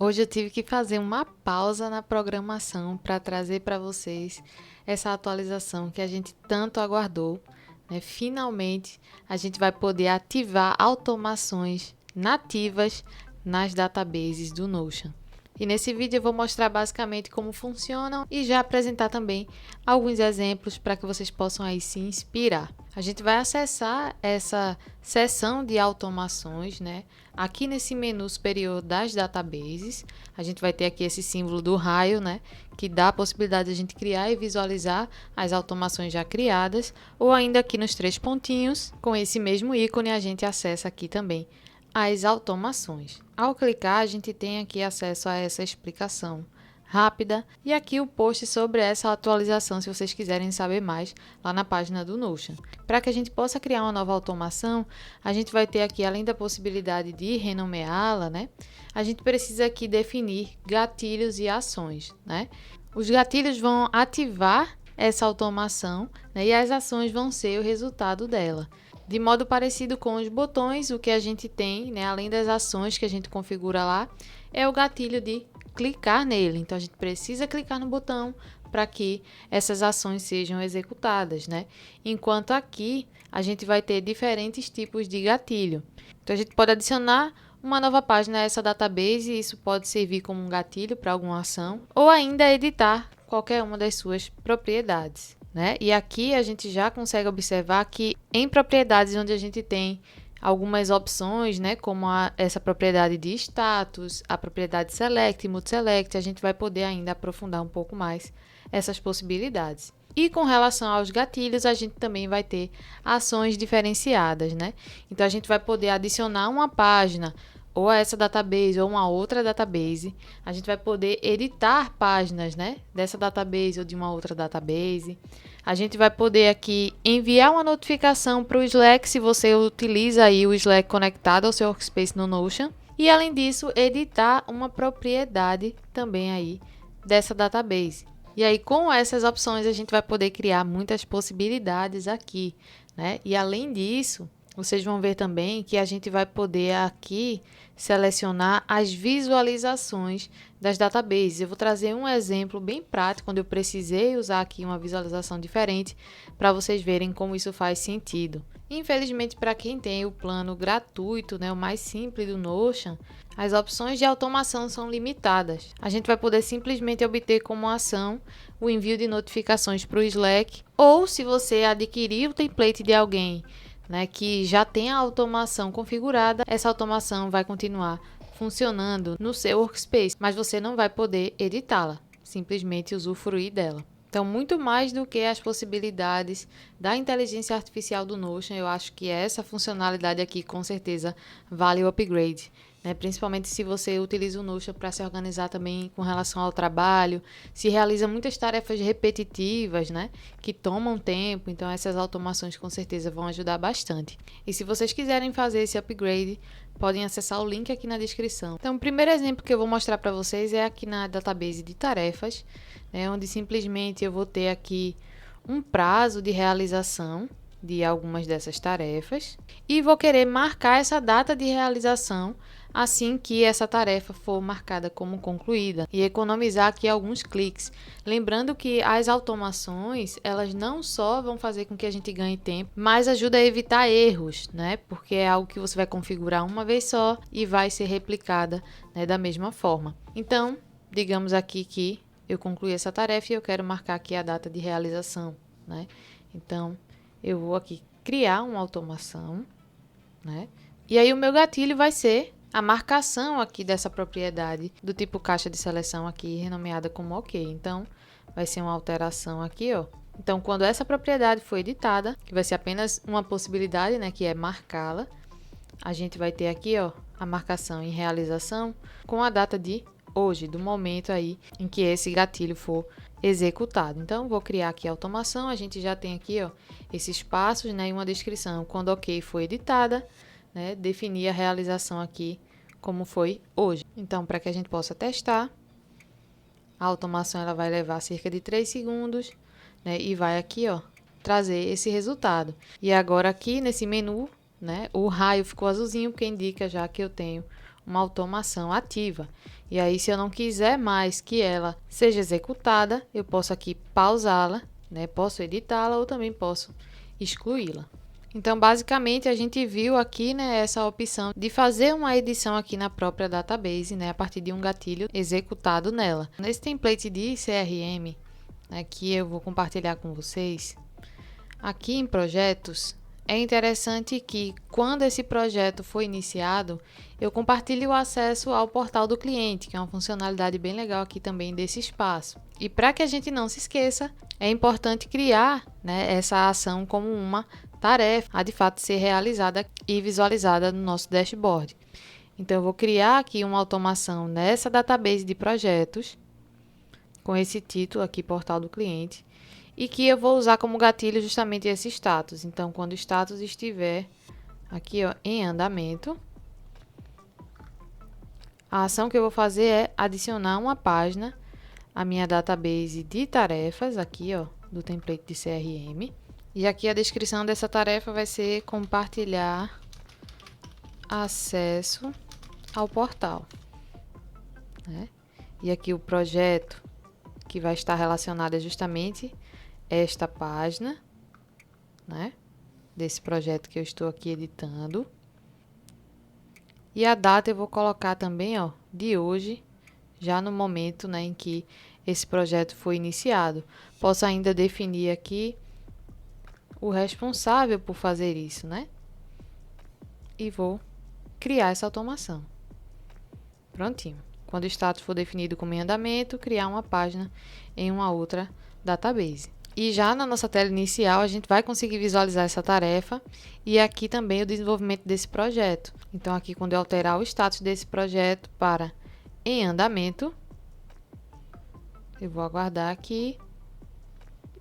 Hoje eu tive que fazer uma pausa na programação para trazer para vocês essa atualização que a gente tanto aguardou, né? Finalmente, a gente vai poder ativar automações nativas nas databases do Notion. E nesse vídeo eu vou mostrar basicamente como funcionam e já apresentar também alguns exemplos para que vocês possam aí se inspirar. A gente vai acessar essa seção de automações, né? Aqui nesse menu superior das databases, a gente vai ter aqui esse símbolo do raio, né? Que dá a possibilidade de a gente criar e visualizar as automações já criadas, ou ainda aqui nos três pontinhos, com esse mesmo ícone, a gente acessa aqui também as automações. Ao clicar, a gente tem aqui acesso a essa explicação rápida e aqui o post sobre essa atualização, se vocês quiserem saber mais, lá na página do Notion. Para que a gente possa criar uma nova automação, a gente vai ter aqui, além da possibilidade de renomeá-la, né? A gente precisa aqui definir gatilhos e ações, né? Os gatilhos vão ativar essa automação, né? E as ações vão ser o resultado dela. De modo parecido com os botões, o que a gente tem, né, além das ações que a gente configura lá, é o gatilho de clicar nele. Então, a gente precisa clicar no botão para que essas ações sejam executadas, né? Enquanto aqui, a gente vai ter diferentes tipos de gatilho. Então, a gente pode adicionar uma nova página a essa database, e isso pode servir como um gatilho para alguma ação, ou ainda editar qualquer uma das suas propriedades, né? E aqui a gente já consegue observar que em propriedades onde a gente tem algumas opções, né, como essa propriedade de status, a propriedade select, multiselect, a gente vai poder ainda aprofundar um pouco mais essas possibilidades. E com relação aos gatilhos, a gente também vai ter ações diferenciadas, né? Então a gente vai poder adicionar uma página ou a essa database ou uma outra database. A gente vai poder editar páginas, né, dessa database ou de uma outra database. A gente vai poder aqui enviar uma notificação para o Slack se você utiliza aí o Slack conectado ao seu workspace no Notion. E além disso, editar uma propriedade também aí dessa database. E aí, com essas opções, a gente vai poder criar muitas possibilidades aqui, né? E além disso, vocês vão ver também que a gente vai poder aqui selecionar as visualizações das databases. Eu vou trazer um exemplo bem prático, onde eu precisei usar aqui uma visualização diferente para vocês verem como isso faz sentido. Infelizmente, para quem tem o plano gratuito, né, o mais simples do Notion, as opções de automação são limitadas. A gente vai poder simplesmente obter como ação o envio de notificações para o Slack, ou se você adquirir o template de alguém, né, que já tem a automação configurada, essa automação vai continuar funcionando no seu workspace, mas você não vai poder editá-la, simplesmente usufruir dela. Então, muito mais do que as possibilidades da inteligência artificial do Notion, eu acho que essa funcionalidade aqui, com certeza, vale o upgrade, né? Principalmente se você utiliza o Notion para se organizar também com relação ao trabalho, se realiza muitas tarefas repetitivas, né, que tomam tempo, então essas automações com certeza vão ajudar bastante. E se vocês quiserem fazer esse upgrade, podem acessar o link aqui na descrição. Então, o primeiro exemplo que eu vou mostrar para vocês é aqui na database de tarefas, né, onde simplesmente eu vou ter aqui um prazo de realização de algumas dessas tarefas e vou querer marcar essa data de realização assim que essa tarefa for marcada como concluída e economizar aqui alguns cliques. Lembrando que as automações, elas não só vão fazer com que a gente ganhe tempo, mas ajuda a evitar erros, né? Porque é algo que você vai configurar uma vez só e vai ser replicada, né, da mesma forma. Então, digamos aqui que eu concluí essa tarefa e eu quero marcar aqui a data de realização, né? Então, eu vou aqui criar uma automação, né? E aí o meu gatilho vai ser a marcação aqui dessa propriedade do tipo caixa de seleção aqui, renomeada como OK. Então, vai ser uma alteração aqui, ó. Então, quando essa propriedade for editada, que vai ser apenas uma possibilidade, né, que é marcá-la, a gente vai ter aqui, ó, a marcação em realização com a data de hoje, do momento aí em que esse gatilho for executado. Então, vou criar aqui a automação, a gente já tem aqui, ó, esses passos, né, e uma descrição. Quando OK foi editada, né, definir a realização aqui como foi hoje. Então, para que a gente possa testar, a automação ela vai levar cerca de 3 segundos, né, e vai aqui, ó, trazer esse resultado. E agora aqui nesse menu, né, o raio ficou azulzinho, porque indica já que eu tenho uma automação ativa. E aí, se eu não quiser mais que ela seja executada, eu posso aqui pausá-la, né? Posso editá-la ou também posso excluí-la. Então, basicamente, a gente viu aqui, né, essa opção de fazer uma edição aqui na própria database, né, a partir de um gatilho executado nela. Nesse template de CRM, né, que eu vou compartilhar com vocês, aqui em projetos, é interessante que, quando esse projeto for iniciado, eu compartilhe o acesso ao portal do cliente, que é uma funcionalidade bem legal aqui também desse espaço. E para que a gente não se esqueça, é importante criar, né, essa ação como uma tarefa a de fato ser realizada e visualizada no nosso dashboard. Então, eu vou criar aqui uma automação nessa database de projetos, com esse título aqui, portal do cliente, e que eu vou usar como gatilho justamente esse status. Então, quando o status estiver aqui, ó, em andamento, a ação que eu vou fazer é adicionar uma página à minha database de tarefas, aqui, ó, do template de CRM. E aqui a descrição dessa tarefa vai ser compartilhar acesso ao portal, né? E aqui o projeto que vai estar relacionado é justamente esta página, né, desse projeto que eu estou aqui editando. E a data eu vou colocar também, ó, de hoje, já no momento, né, em que esse projeto foi iniciado. Posso ainda definir aqui o responsável por fazer isso, né? E vou criar essa automação. Prontinho. Quando o status for definido como em andamento, criar uma página em uma outra database. E já na nossa tela inicial, a gente vai conseguir visualizar essa tarefa e aqui também o desenvolvimento desse projeto. Então, aqui quando eu alterar o status desse projeto para em andamento, eu vou aguardar aqui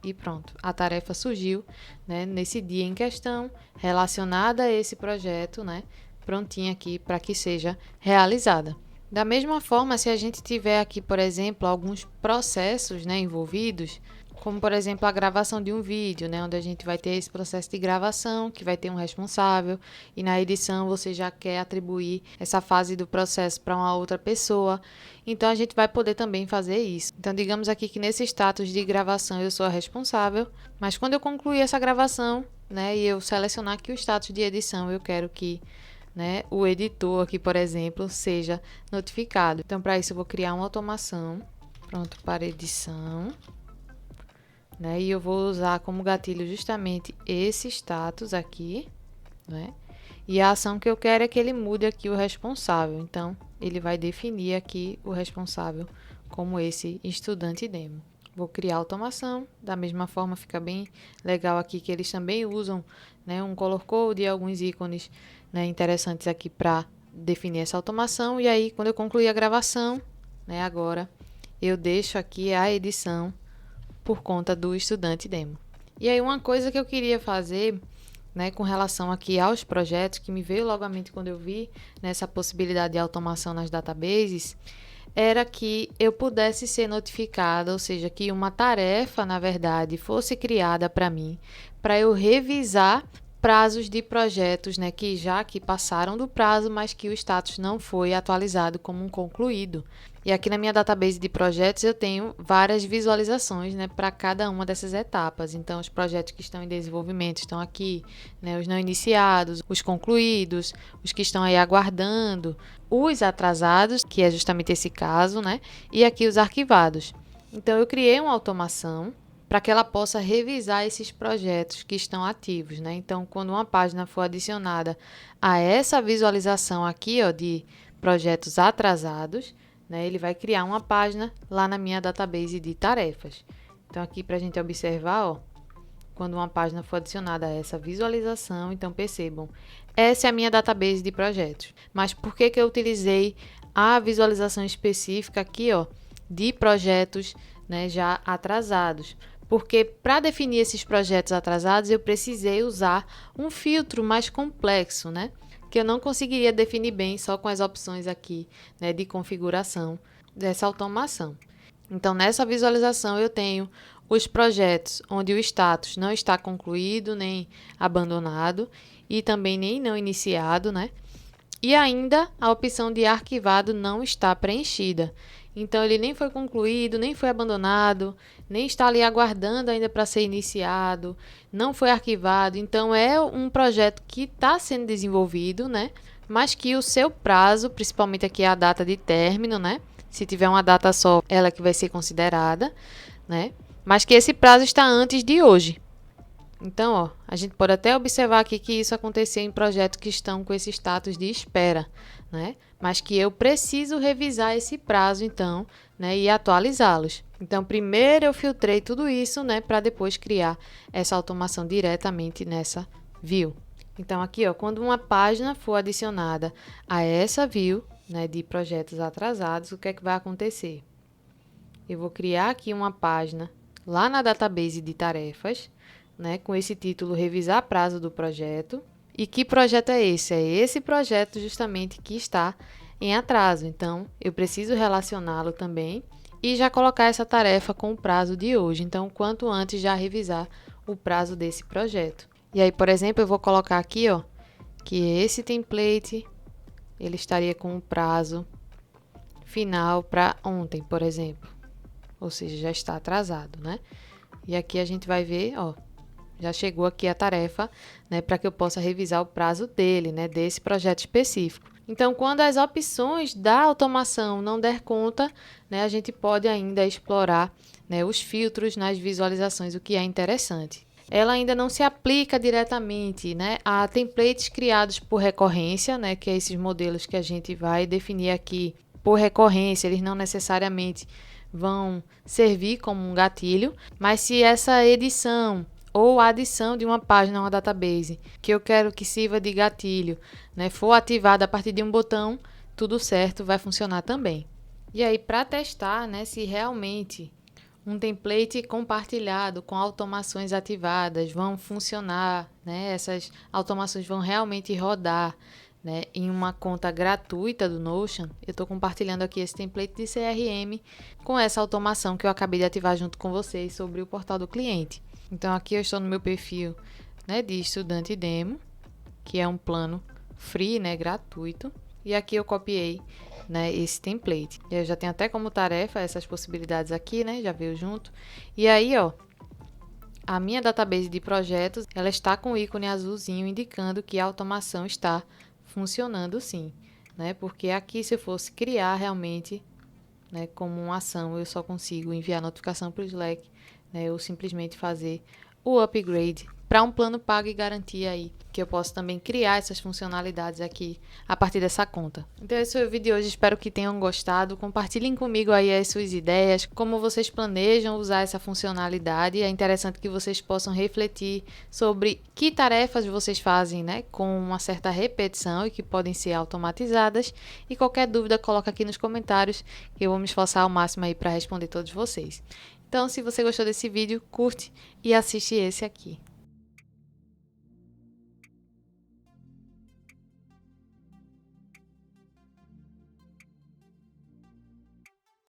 e pronto. A tarefa surgiu, né, nesse dia em questão, relacionada a esse projeto, né, prontinha aqui para que seja realizada. Da mesma forma, se a gente tiver aqui, por exemplo, alguns processos, né, envolvidos, como, por exemplo, a gravação de um vídeo, né, onde a gente vai ter esse processo de gravação, que vai ter um responsável, e na edição você já quer atribuir essa fase do processo para uma outra pessoa. Então, a gente vai poder também fazer isso. Então, digamos aqui que nesse status de gravação eu sou a responsável, mas quando eu concluir essa gravação, né, e eu selecionar aqui o status de edição, eu quero que, né, o editor aqui, por exemplo, seja notificado. Então, para isso, eu vou criar uma automação, pronto, para edição, né, e eu vou usar como gatilho justamente esse status aqui, né, e a ação que eu quero é que ele mude aqui o responsável. Então, ele vai definir aqui o responsável como esse estudante demo. Vou criar automação, da mesma forma fica bem legal aqui que eles também usam, né, um color code e alguns ícones, né, interessantes aqui para definir essa automação. E aí, quando eu concluir a gravação, né, agora eu deixo aqui a edição por conta do estudante demo. E aí, uma coisa que eu queria fazer, né, com relação aqui aos projetos, que me veio logo à mente quando eu vi nessa possibilidade de automação nas databases, era que eu pudesse ser notificada, ou seja, que uma tarefa, na verdade, fosse criada para mim, para eu revisar prazos de projetos, né, que passaram do prazo, mas que o status não foi atualizado como um concluído. E aqui na minha database de projetos eu tenho várias visualizações, né, para cada uma dessas etapas. Então, os projetos que estão em desenvolvimento estão aqui, né, os não iniciados, os concluídos, os que estão aí aguardando, os atrasados, que é justamente esse caso, né, e aqui os arquivados. Então, eu criei uma automação para que ela possa revisar esses projetos que estão ativos, né? Então, quando uma página for adicionada a essa visualização aqui, ó, de projetos atrasados, né, ele vai criar uma página lá na minha database de tarefas. Então, aqui para a gente observar, ó, quando uma página for adicionada a essa visualização, então percebam, essa é a minha database de projetos. Mas por que que eu utilizei a visualização específica aqui, ó, de projetos, né, já atrasados? Porque para definir esses projetos atrasados, eu precisei usar um filtro mais complexo, né? Que eu não conseguiria definir bem só com as opções aqui, né, de configuração dessa automação. Então, nessa visualização, eu tenho os projetos onde o status não está concluído, nem abandonado, e também nem não iniciado, né? E ainda a opção de arquivado não está preenchida. Então, ele nem foi concluído, nem foi abandonado, nem está ali aguardando ainda para ser iniciado, não foi arquivado. Então, é um projeto que está sendo desenvolvido, né? Mas que o seu prazo, principalmente aqui a data de término, né? Se tiver uma data só, ela que vai ser considerada, né? Mas que esse prazo está antes de hoje. Então, ó, a gente pode até observar aqui que isso aconteceu em projetos que estão com esse status de espera, né? Mas que eu preciso revisar esse prazo, então, né? E atualizá-los. Então, primeiro eu filtrei tudo isso, né? Para depois criar essa automação diretamente nessa view. Então, aqui, ó, quando uma página for adicionada a essa view, né? De projetos atrasados, o que é que vai acontecer? Eu vou criar aqui uma página lá na database de tarefas, né, com esse título Revisar prazo do projeto. E que projeto é esse? É esse projeto justamente que está em atraso. Então, eu preciso relacioná-lo também e já colocar essa tarefa com o prazo de hoje. Então, quanto antes já revisar o prazo desse projeto. E aí, por exemplo, eu vou colocar aqui, ó, que esse template ele estaria com o prazo final para ontem, por exemplo. Ou seja, já está atrasado, né? E aqui a gente vai ver, ó, já chegou aqui a tarefa, né, para que eu possa revisar o prazo dele, né, desse projeto específico. Então, quando as opções da automação não der conta, né, a gente pode ainda explorar, né, os filtros nas visualizações, o que é interessante. Ela ainda não se aplica diretamente, né, a templates criados por recorrência, né, que é esses modelos que a gente vai definir aqui por recorrência, eles não necessariamente vão servir como um gatilho, mas se essa edição ou a adição de uma página a uma database, que eu quero que sirva de gatilho, né, for ativada a partir de um botão, tudo certo, vai funcionar também. E aí, para testar, né, se realmente um template compartilhado com automações ativadas vão funcionar, né, essas automações vão realmente rodar, né, em uma conta gratuita do Notion, eu estou compartilhando aqui esse template de CRM com essa automação que eu acabei de ativar junto com vocês sobre o portal do cliente. Então, aqui eu estou no meu perfil, né, de estudante demo, que é um plano free, né, gratuito. E aqui eu copiei, né, esse template. Eu já tenho até como tarefa essas possibilidades aqui, né, já veio junto. E aí, ó, a minha database de projetos, ela está com o ícone azulzinho indicando que a automação está funcionando sim, né, porque aqui se eu fosse criar realmente, né, como uma ação, eu só consigo enviar notificação para o Slack, né, ou simplesmente fazer o upgrade para um plano pago e garantir aí que eu posso também criar essas funcionalidades aqui a partir dessa conta. Então esse foi o vídeo de hoje, espero que tenham gostado. Compartilhem comigo aí as suas ideias, como vocês planejam usar essa funcionalidade. É interessante que vocês possam refletir sobre que tarefas vocês fazem, né, com uma certa repetição e que podem ser automatizadas. E qualquer dúvida, coloca aqui nos comentários que eu vou me esforçar ao máximo aí para responder todos vocês. Então, se você gostou desse vídeo, curte e assiste esse aqui.